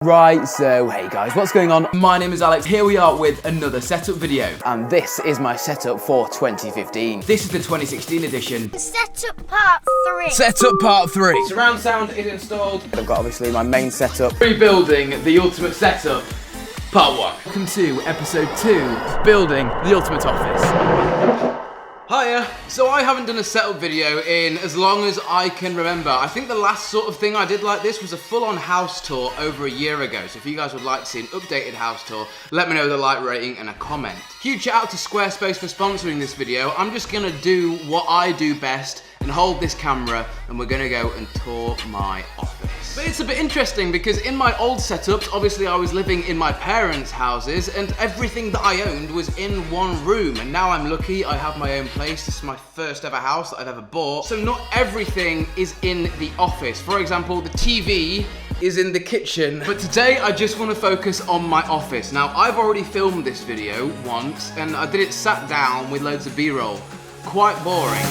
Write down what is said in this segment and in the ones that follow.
Right, so hey guys, what's going on? My name is Alex. Here we are with another setup video. And this is my setup for 2015. This is the 2016 edition. Setup part 3. Setup part 3. Surround sound is installed. I've got obviously my main setup. Rebuilding the ultimate setup, part 1. Welcome to episode 2, building the ultimate office. Hiya. So I haven't done a setup video in as long as I can remember. I think the last sort of thing I did like this was a full-on house tour over a year ago. So if you guys would like to see an updated house tour, let me know the like rating and a comment. Huge shout out to Squarespace for sponsoring this video. I'm just gonna do what I do best and hold this camera, and we're gonna go and tour my office. But it's a bit interesting because in my old setups, obviously I was living in my parents' houses and everything that I owned was in one room, and now I'm lucky I have my own place. This is my first ever house that I've ever bought. So not everything is in the office. For example, the TV is in the kitchen. But today I just want to focus on my office. Now I've already filmed this video once and I did it sat down with loads of B-roll. Quite boring.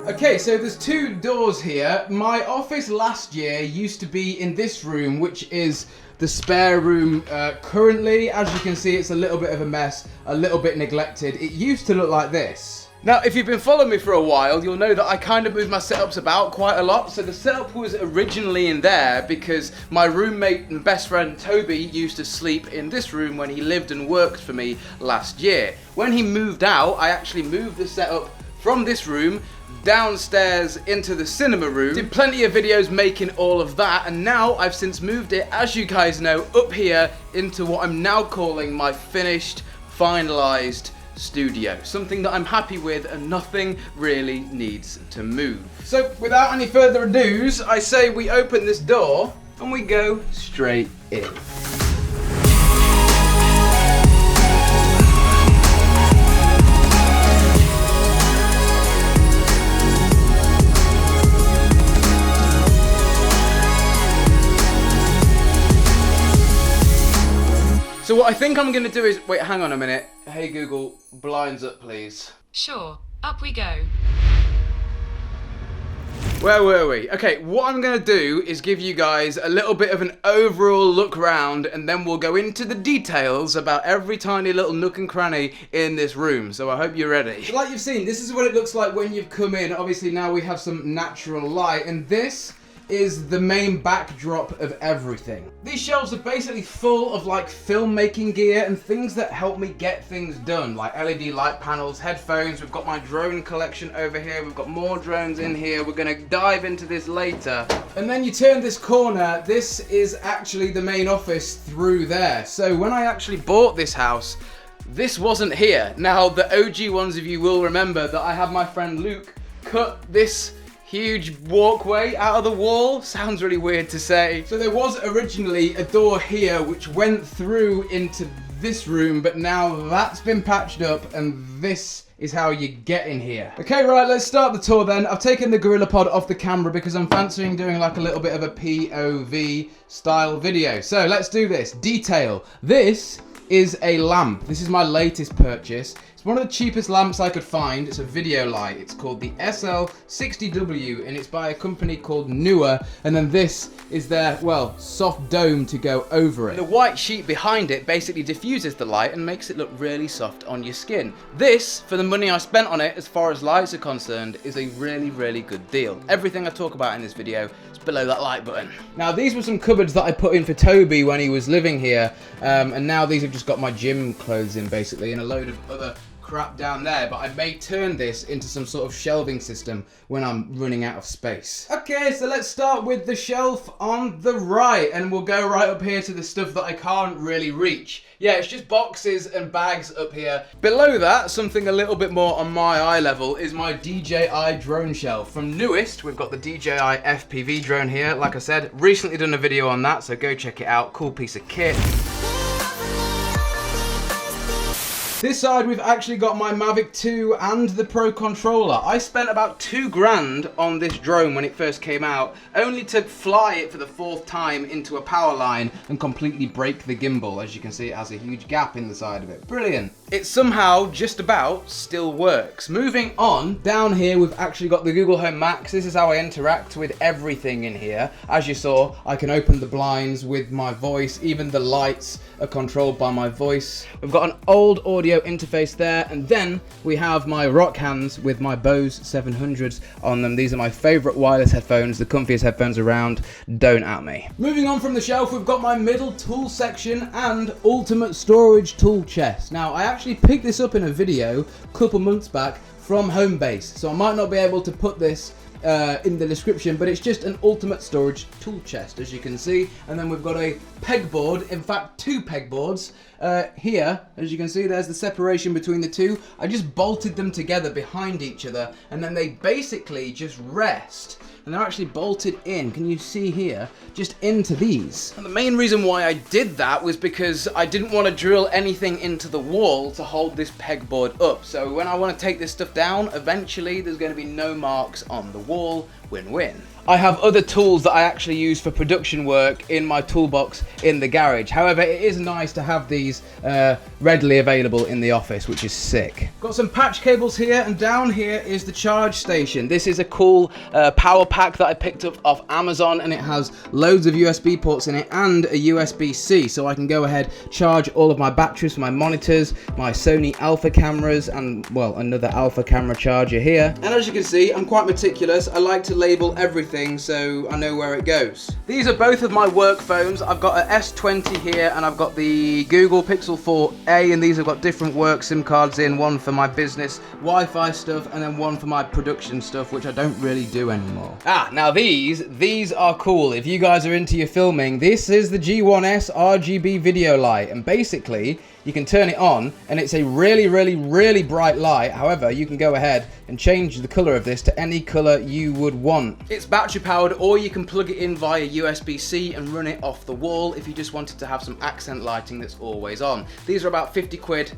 Okay, so there's two doors here. My office last year used to be in this room, which is the spare room currently. As you can see, it's a little bit of a mess, a little bit neglected. It used to look like this. Now, if you've been following me for a while, you'll know that I kind of moved my setups about quite a lot. So the setup was originally in there because my roommate and best friend Toby used to sleep in this room when he lived and worked for me last year. When he moved out, I actually moved the setup from this room downstairs into the cinema room. Did plenty of videos making all of that, and now I've since moved it, as you guys know, up here into what I'm now calling my finished, finalized studio. Something that I'm happy with and nothing really needs to move. So without any further ados, I say we open this door and we go straight in. So what I think I'm going to do is, wait, hang on a minute. Hey Google, blinds up please. Sure, up we go. Where were we? Okay, what I'm going to do is give you guys a little bit of an overall look round, and then we'll go into the details about every tiny little nook and cranny in this room. So I hope you're ready. So like you've seen, this is what it looks like when you've come in. Obviously now we have some natural light, and this is the main backdrop of everything. These shelves are basically full of like filmmaking gear and things that help me get things done, like LED light panels, headphones. We've got my drone collection over here. We've got more drones in here. We're gonna dive into this later. And then you turn this corner, this is actually the main office through there. So when I actually bought this house, this wasn't here. Now the OG ones of you will remember that I had my friend Luke cut this huge walkway out of the wall. Sounds really weird to say. So there was originally a door here which went through into this room, but now that's been patched up and this is how you get in here. Okay, right, let's start the tour then. I've taken the GorillaPod off the camera because I'm fancying doing like a little bit of a POV style video. So let's do this. Detail. This is a lamp. This is my latest purchase. It's one of the cheapest lamps I could find. It's a video light. It's called the SL60W and it's by a company called Newer. And then this is their, well, soft dome to go over it. The white sheet behind it basically diffuses the light and makes it look really soft on your skin. This, for the money I spent on it, as far as lights are concerned, is a really, really good deal. Everything I talk about in this video is below that like button. Now, these were some cupboards that I put in for Toby when he was living here. And now these have just got my gym clothes in, basically, and a load of other crap down there, but I may turn this into some sort of shelving system when I'm running out of space. Okay, so let's start with the shelf on the right, and we'll go right up here to the stuff that I can't really reach. Yeah, it's just boxes and bags up here. Below that, something a little bit more on my eye level, is my DJI drone shelf. From Newest, we've got the DJI Fpv drone here. Like I said, recently done a video on that, so go check it out. Cool piece of kit. This side we've actually got my Mavic 2 and the Pro controller. I spent about £2 on this drone when it first came out, only to fly it for the 4th time into a power line and completely break the gimbal. As you can see, it has a huge gap in the side of it. Brilliant. It somehow just about still works. Moving on, down here we've actually got the Google Home Max. This is how I interact with everything in here. As you saw, I can open the blinds with my voice. Even the lights are controlled by my voice. We've got an old audio interface there, and then we have my rock hands with my Bose 700s on them. These are my favorite wireless headphones, the comfiest headphones around. Don't at me. Moving on from the shelf, we've got my middle tool section and ultimate storage tool chest. Now, I actually picked this up in a video a couple months back from Homebase, so I might not be able to put this in the description, but it's just an ultimate storage tool chest, as you can see. And then we've got a pegboard, in fact 2 pegboards here. As you can see, there's the separation between the two. I just bolted them together behind each other, and then they basically just rest, and they're actually bolted in, can you see here, just into these. And the main reason why I did that was because I didn't want to drill anything into the wall to hold this pegboard up. So when I want to take this stuff down, eventually there's going to be no marks on the wall. Win-win. I have other tools that I actually use for production work in my toolbox in the garage. However, it is nice to have these readily available in the office, which is sick. Got some patch cables here, and down here is the charge station. This is a cool power pack that I picked up off Amazon, and it has loads of USB ports in it and a USB-C, so I can go ahead, charge all of my batteries for my monitors, my Sony Alpha cameras, and, well, another Alpha camera charger here. And as you can see, I'm quite meticulous. I like to label everything so I know where it goes. These are both of my work phones. I've got an S20 here, and I've got the Google Pixel 4a, and these have got different work SIM cards in, one for my business Wi-Fi stuff, and then one for my production stuff, which I don't really do anymore. Now these are cool. If you guys are into your filming, this is the G1S RGB video light, and basically you can turn it on and it's a really bright light. However, you can go ahead and change the color of this to any color you would want. It's battery powered, or you can plug it in via USB-C and run it off the wall if you just wanted to have some accent lighting that's always on. These are about 50 quid.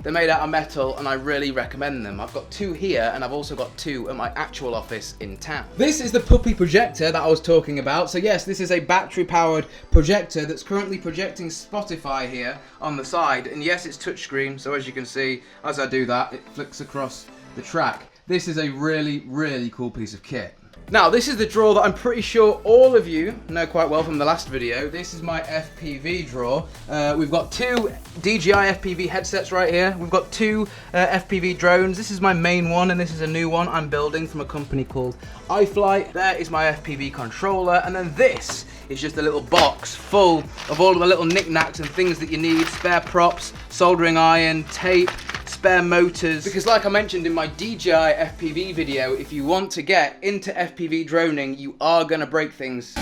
They're made out of metal, and I really recommend them. I've got 2 here, and I've also got 2 at my actual office in town. This is the puppy projector that I was talking about. So yes, this is a battery-powered projector that's currently projecting Spotify here on the side. And yes, it's touchscreen, so as you can see, as I do that, it flicks across the track. This is a really cool piece of kit. Now, this is the draw that I'm pretty sure all of you know quite well from the last video. This is my FPV draw. We've got 2 DJI FPV headsets right here. We've got 2 FPV drones. This is my main one, and this is a new one I'm building from a company called iFlight. There is my FPV controller, and then this is just a little box full of all of the little knickknacks and things that you need. Spare props, soldering iron, tape, spare motors, because like I mentioned in my DJI FPV video, if you want to get into FPV droning, you are going to break things.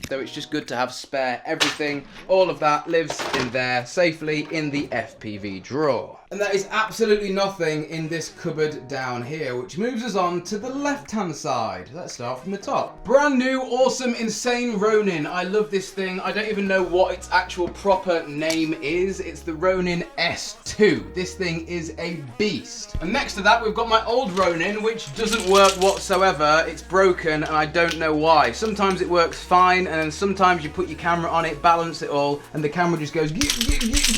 So it's just good to have spare everything. All of that lives in there safely in the FPV drawer. And that is absolutely nothing in this cupboard down here, which moves us on to the left-hand side. Let's start from the top. Brand new, awesome, insane Ronin. I love this thing. I don't even know what its actual proper name is. It's the Ronin S2. This thing is a beast. And next to that, we've got my old Ronin, which doesn't work whatsoever. It's broken, and I don't know why. Sometimes it works fine, and then sometimes you put your camera on it, balance it all, and the camera just goes...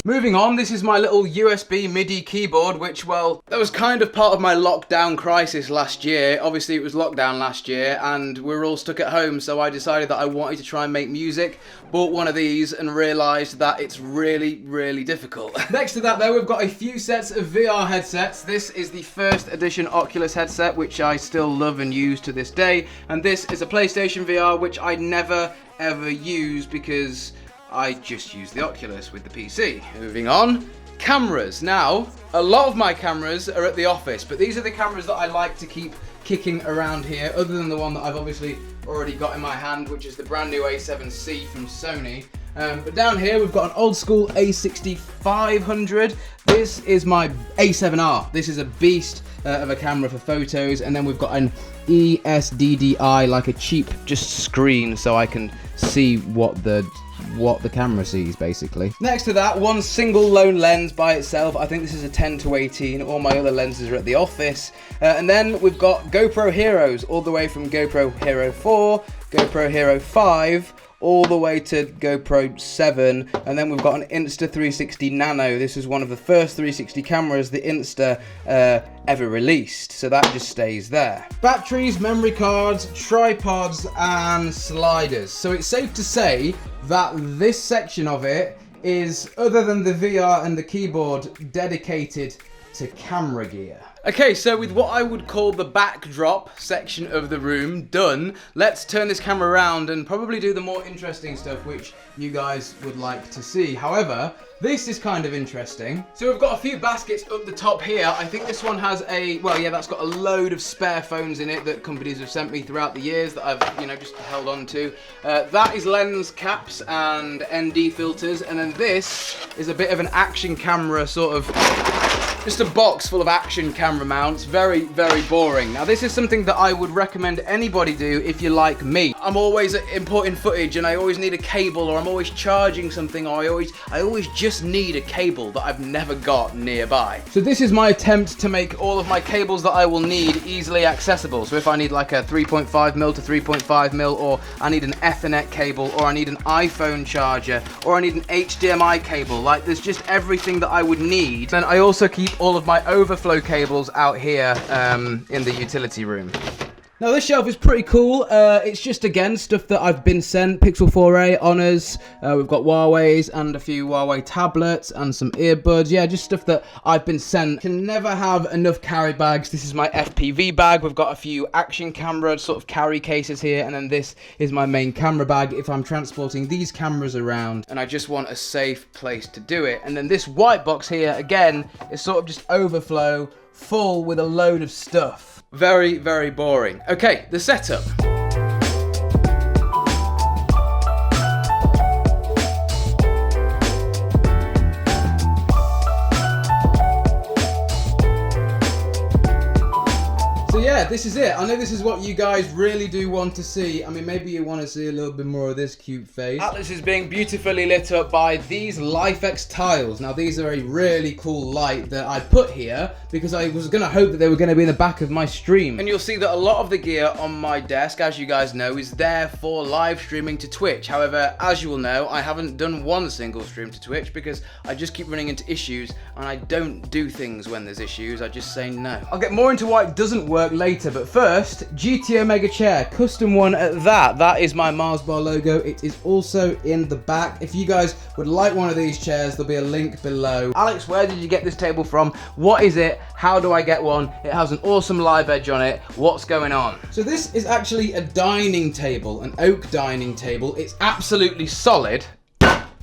Moving on, this is my little USB Midi keyboard, which, well, that was kind of part of my lockdown crisis last year. Obviously, it was lockdown last year, and we were all stuck at home, so I decided that I wanted to try and make music. Bought one of these and realised that it's really difficult. Next to that, though, we've got a few sets of VR headsets. This is the first edition Oculus headset, which I still love and use to this day, and this is a PlayStation VR, which I never ever use because I just use the Oculus with the PC. Moving on, cameras. Now, a lot of my cameras are at the office, but these are the cameras that I like to keep kicking around here, other than the one that I've obviously already got in my hand, which is the brand new A7C from Sony. But down here we've got an old school A6500. This is my A7R. This is a beast of a camera for photos, and then we've got an ESDDI, like a cheap just screen, so I can see what the what the camera sees, basically. Next to that, one single lone lens by itself. I think this is a 10-18. All my other lenses are at the office. And then we've got GoPro Heroes, all the way from GoPro Hero 4, GoPro Hero 5, all the way to GoPro 7, and then we've got an Insta360 Nano. This is one of the first 360 cameras the Insta ever released, so that just stays there. Batteries, memory cards, tripods, and sliders. So it's safe to say that this section of it is, other than the VR and the keyboard, dedicated to camera gear. Okay, so with what I would call the backdrop section of the room done, let's turn this camera around and probably do the more interesting stuff which you guys would like to see. However, this is kind of interesting. So we've got a few baskets up the top here. I think this one has a, well, yeah, that's got a load of spare phones in it that companies have sent me throughout the years that I've, you know, just held on to. That is lens caps and ND filters, and then this is a bit of an action camera sort of, just a box full of action camera mounts. Very, very boring. Now this is something that I would recommend anybody do if you're like me. I'm always importing footage and I always need a cable, or I'm always charging something, or I always just need a cable that I've never got nearby. So this is my attempt to make all of my cables that I will need easily accessible. So if I need like a 3.5mm to 3.5mm, or I need an Ethernet cable, or I need an iPhone charger, or I need an HDMI cable, like there's just everything that I would need. Then I also keep all of my overflow cables out here in the utility room. Now this shelf is pretty cool. It's just, again, stuff that I've been sent. Pixel 4a, Honors, we've got Huawei's and a few Huawei tablets and some earbuds. Yeah, just stuff that I've been sent. Can never have enough carry bags. This is my FPV bag. We've got a few action camera sort of carry cases here, and then this is my main camera bag if I'm transporting these cameras around and I just want a safe place to do it. And then this white box here, again, is sort of just overflow, full with a load of stuff. Very, very boring. Okay, the setup. So yeah, this is it. I know this is what you guys really do want to see. I mean, maybe you want to see a little bit more of this cute face. Atlas is being beautifully lit up by these Lifx Tiles. Now, these are a really cool light that I put here because I was going to hope that they were going to be in the back of my stream. And you'll see that a lot of the gear on my desk, as you guys know, is there for live streaming to Twitch. However, as you will know, I haven't done one single stream to Twitch because I just keep running into issues, and I don't do things when there's issues. I just say no. I'll get more into why it doesn't work later, but first, GT Omega chair, custom one at that. That is my MarzBar logo. It is also in the back. If you guys would like one of these chairs, there'll be a link below. Alex, where did you get this table from? What is it? How do I get one? It has an awesome live edge on it. What's going on? So this is actually a dining table, an oak dining table. It's absolutely solid.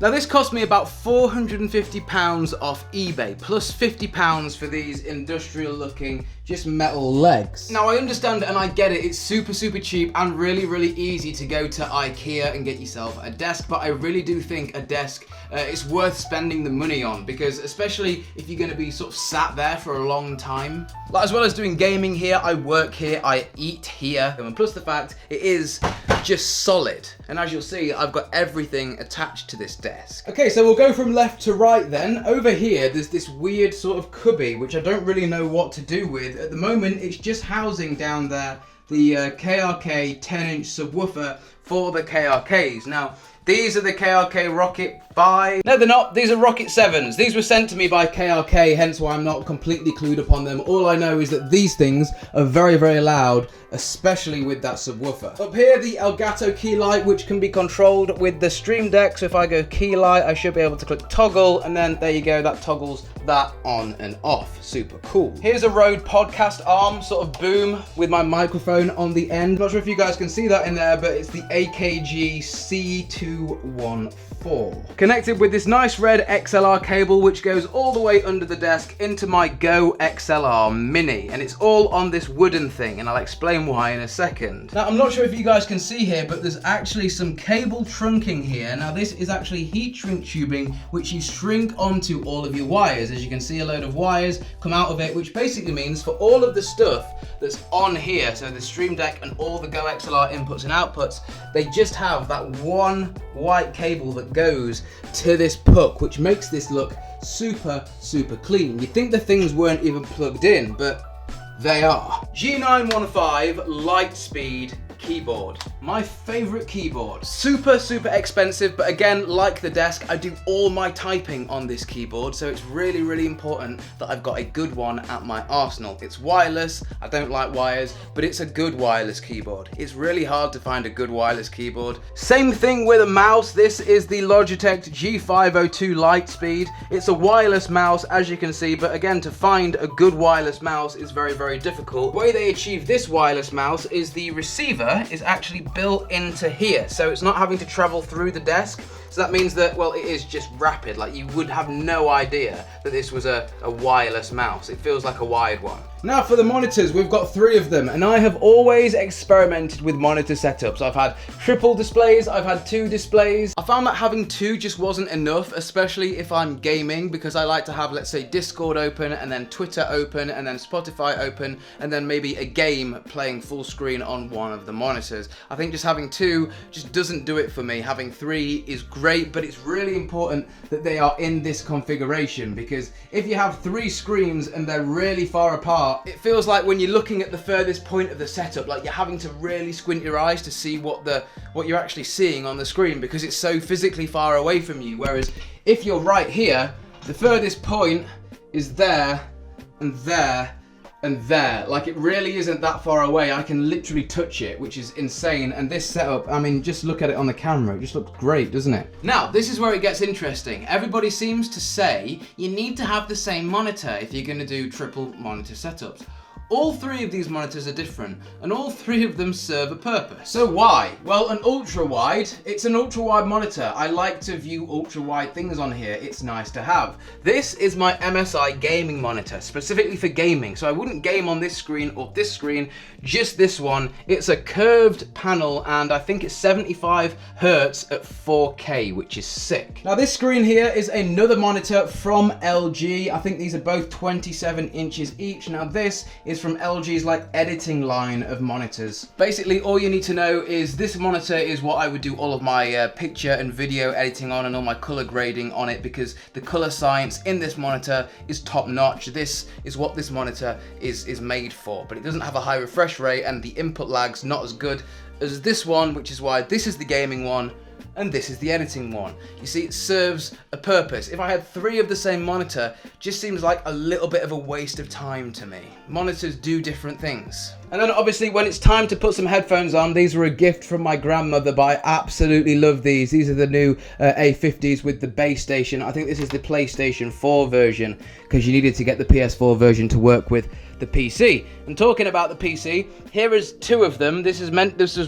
Now this cost me about £450 off eBay, plus £50 for these industrial looking just metal legs. Now I understand and I get it, it's super cheap and really easy to go to IKEA and get yourself a desk, but I really do think a desk is worth spending the money on, because especially if you're going to be sort of sat there for a long time. Like, as well as doing gaming here, I work here, I eat here, and plus the fact it is just solid. And as you'll see, I've got everything attached to this desk. Okay, so we'll go from left to right then. Over here, there's this weird sort of cubby, which I don't really know what to do with. At the moment, it's just housing down there the KRK 10-inch subwoofer for the KRKs. Now, these are the KRK Rocket 5. No, they're not. These are Rocket 7s. These were sent to me by KRK, hence why I'm not completely clued up on them. All I know is that these things are very loud, especially with that subwoofer. Up here, the Elgato key light, which can be controlled with the Stream Deck. So if I go key light, I should be able to click toggle, and then there you go, that toggles that on and off. Super cool. Here's a Rode podcast arm, sort of boom, with my microphone on the end. Not sure if you guys can see that in there, but it's the AKG C214. Connected with this nice red XLR cable, which goes all the way under the desk into my Go XLR Mini, and it's all on this wooden thing, and I'll explain why in a second. Now, I'm not sure if you guys can see here, but there's actually some cable trunking here. Now, this is actually heat shrink tubing, which you shrink onto all of your wires. As you can see, a load of wires come out of it, which basically means for all of the stuff that's on here, so the Stream Deck and all the Go XLR inputs and outputs, they just have that one white cable that goes to this puck, which makes this look super clean. You'd think the things weren't even plugged in, but they are. G915 Lightspeed keyboard. My favorite keyboard. Super expensive, but again, like the desk, I do all my typing on this keyboard, so it's really important that I've got a good one at my arsenal. It's wireless, I don't like wires, but it's a good wireless keyboard. It's really hard to find a good wireless keyboard. Same thing with a mouse. This is the Logitech G502 Lightspeed. It's a wireless mouse, as you can see, but again, to find a good wireless mouse is very difficult. The way they achieve this wireless mouse is the receiver is actually built into here, so it's not having to travel through the desk. So that means that, well, it is just rapid. Like, you would have no idea that this was a wireless mouse. It feels like a wired one. Now for the monitors, we've got 3 of them, and I have always experimented with monitor setups. I've had triple displays, I've had 2 displays. I found that having 2 just wasn't enough, especially if I'm gaming, because I like to have, let's say, Discord open, and then Twitter open, and then Spotify open, and then maybe a game playing full screen on one of the monitors. I think just having 2 just doesn't do it for me. Having 3 is great, but it's really important that they are in this configuration, because if you have 3 screens and they're really far apart, it feels like when you're looking at the furthest point of the setup, like you're having to really squint your eyes to see what you're actually seeing on the screen, because it's so physically far away from you. Whereas if you're right here, the furthest point is there and there and there. Like, it really isn't that far away. I can literally touch it, which is insane. And this setup, I mean, just look at it on the camera. It just looks great, doesn't it? Now, this is where it gets interesting. Everybody seems to say you need to have the same monitor if you're going to do triple monitor setups. All 3 of these monitors are different, and all 3 of them serve a purpose. So why? Well, an ultra-wide, it's an ultra-wide monitor. I like to view ultra-wide things on here. It's nice to have. This is my Msi Gaming Monitor, specifically for gaming. So I wouldn't game on this screen or this screen, just this one. It's a curved panel, and I think it's 75 Hertz at 4K, which is sick. Now this screen here is another monitor from LG. I think these are both 27 inches each. Now this is from LG's like editing line of monitors. Basically, all you need to know is this monitor is what I would do all of my picture and video editing on, and all my color grading on it, because the color science in this monitor is top notch. This is what this monitor is made for, but it doesn't have a high refresh rate, and the input lag's not as good as this one, which is why this is the gaming one and this is the editing one. You see, it serves a purpose. If I had 3 of the same monitor, just seems like a little bit of a waste of time to me. Monitors do different things. And then obviously when it's time to put some headphones on, these were a gift from my grandmother, but I absolutely love these. These are the new A50s with the base station. I think this is the PlayStation 4 version, because you needed to get the PS4 version to work with the PC. And talking about the PC, here is 2 of them. This was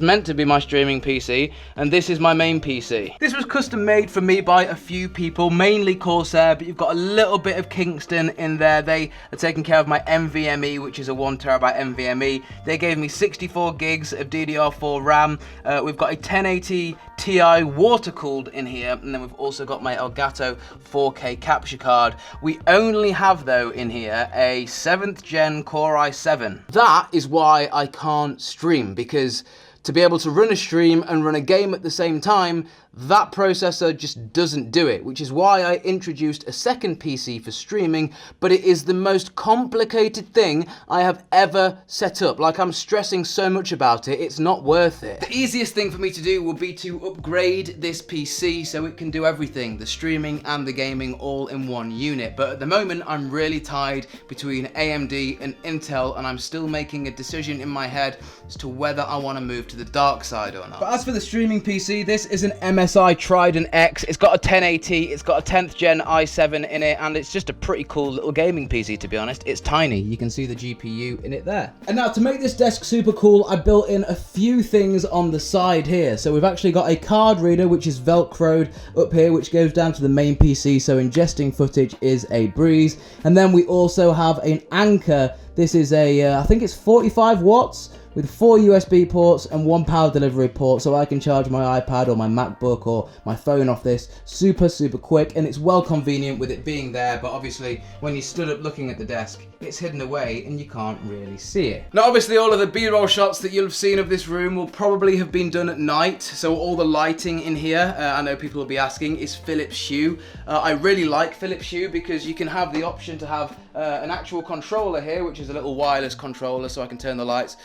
meant to be my streaming PC, and this is my main PC. This was custom made for me by a few people, mainly Corsair, but you've got a little bit of Kingston in there. They are taking care of my NVMe, which is a 1TB NVMe. They gave me 64 gigs of DDR4 RAM. We've got a 1080 Ti water-cooled in here, and then we've also got my Elgato 4K capture card. We only have, though, in here a 7th gen Core i7. That is why I can't stream, because to be able to run a stream and run a game at the same time, that processor just doesn't do it, which is why I introduced a second PC for streaming, but it is the most complicated thing I have ever set up. Like, I'm stressing so much about it, it's not worth it. The easiest thing for me to do would be to upgrade this PC so it can do everything, the streaming and the gaming all in one unit. But at the moment, I'm really tied between AMD and Intel, and I'm still making a decision in my head as to whether I want to move to the dark side or not. But as for the streaming PC, this is an MSI Trident X. It's got a 1080, it's got a 10th gen i7 in it, and it's just a pretty cool little gaming PC, to be honest. It's tiny. You can see the GPU in it there. And now, to make this desk super cool, I built in a few things on the side here. So we've actually got a card reader, which is Velcroed up here, which goes down to the main PC, so ingesting footage is a breeze. And then we also have an anchor. This is a, I think it's 45 watts, with 4 USB ports and 1 power delivery port, so I can charge my iPad or my MacBook or my phone off this super quick, and it's well convenient with it being there, but obviously when you stood up looking at the desk, it's hidden away and you can't really see it. Now obviously all of the B-roll shots that you'll have seen of this room will probably have been done at night, so all the lighting in here, I know people will be asking, is Philips Hue. I really like Philips Hue because you can have the option to have an actual controller here, which is a little wireless controller, so I can turn the lights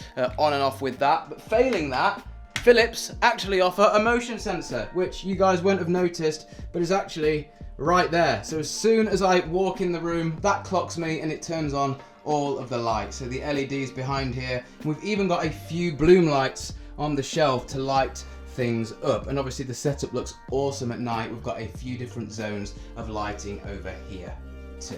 on and off with that. But failing that, Philips actually offer a motion sensor, which you guys won't have noticed, but is actually right there. So as soon as I walk in the room, that clocks me and it turns on all of the lights. So the LEDs behind here, and we've even got a few bloom lights on the shelf to light things up, and obviously the setup looks awesome at night. We've got a few different zones of lighting over here.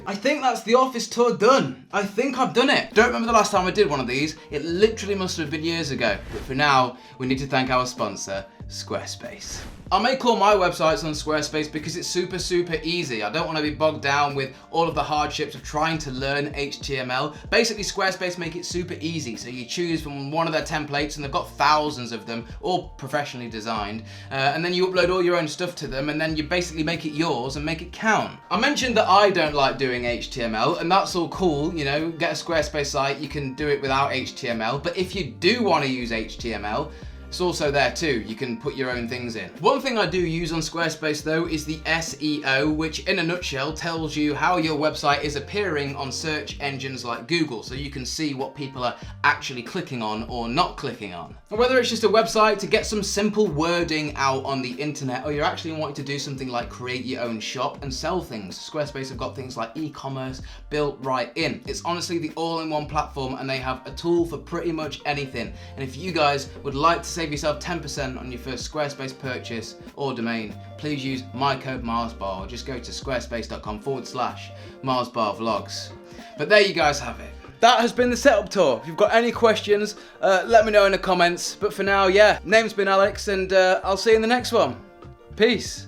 I think that's the office tour done. I think I've done it. Don't remember the last time I did one of these. It literally must have been years ago. But for now, we need to thank our sponsor, Squarespace. I make all my websites on Squarespace because it's super easy. I don't want to be bogged down with all of the hardships of trying to learn HTML. Basically, Squarespace make it super easy. So you choose from one of their templates, and they've got thousands of them, all professionally designed. And then you upload all your own stuff to them, and then you basically make it yours and make it count. I mentioned that I don't like doing HTML, and that's all cool. You know, get a Squarespace site, you can do it without HTML. But if you do want to use HTML, it's also there too. You can put your own things in. One thing I do use on Squarespace though is the SEO, which in a nutshell tells you how your website is appearing on search engines like Google, so you can see what people are actually clicking on or not clicking on. And whether it's just a website to get some simple wording out on the internet, or you're actually wanting to do something like create your own shop and sell things, Squarespace have got things like e-commerce built right in. It's honestly the all-in-one platform, and they have a tool for pretty much anything. And if you guys would like to save yourself 10% on your first Squarespace purchase or domain, please use my code MarzBar, or just go to squarespace.com/MarzBar vlogs. But there you guys have it. That has been the setup tour. If you've got any questions, let me know in the comments. But for now, yeah, name's been Alex, and I'll see you in the next one. Peace.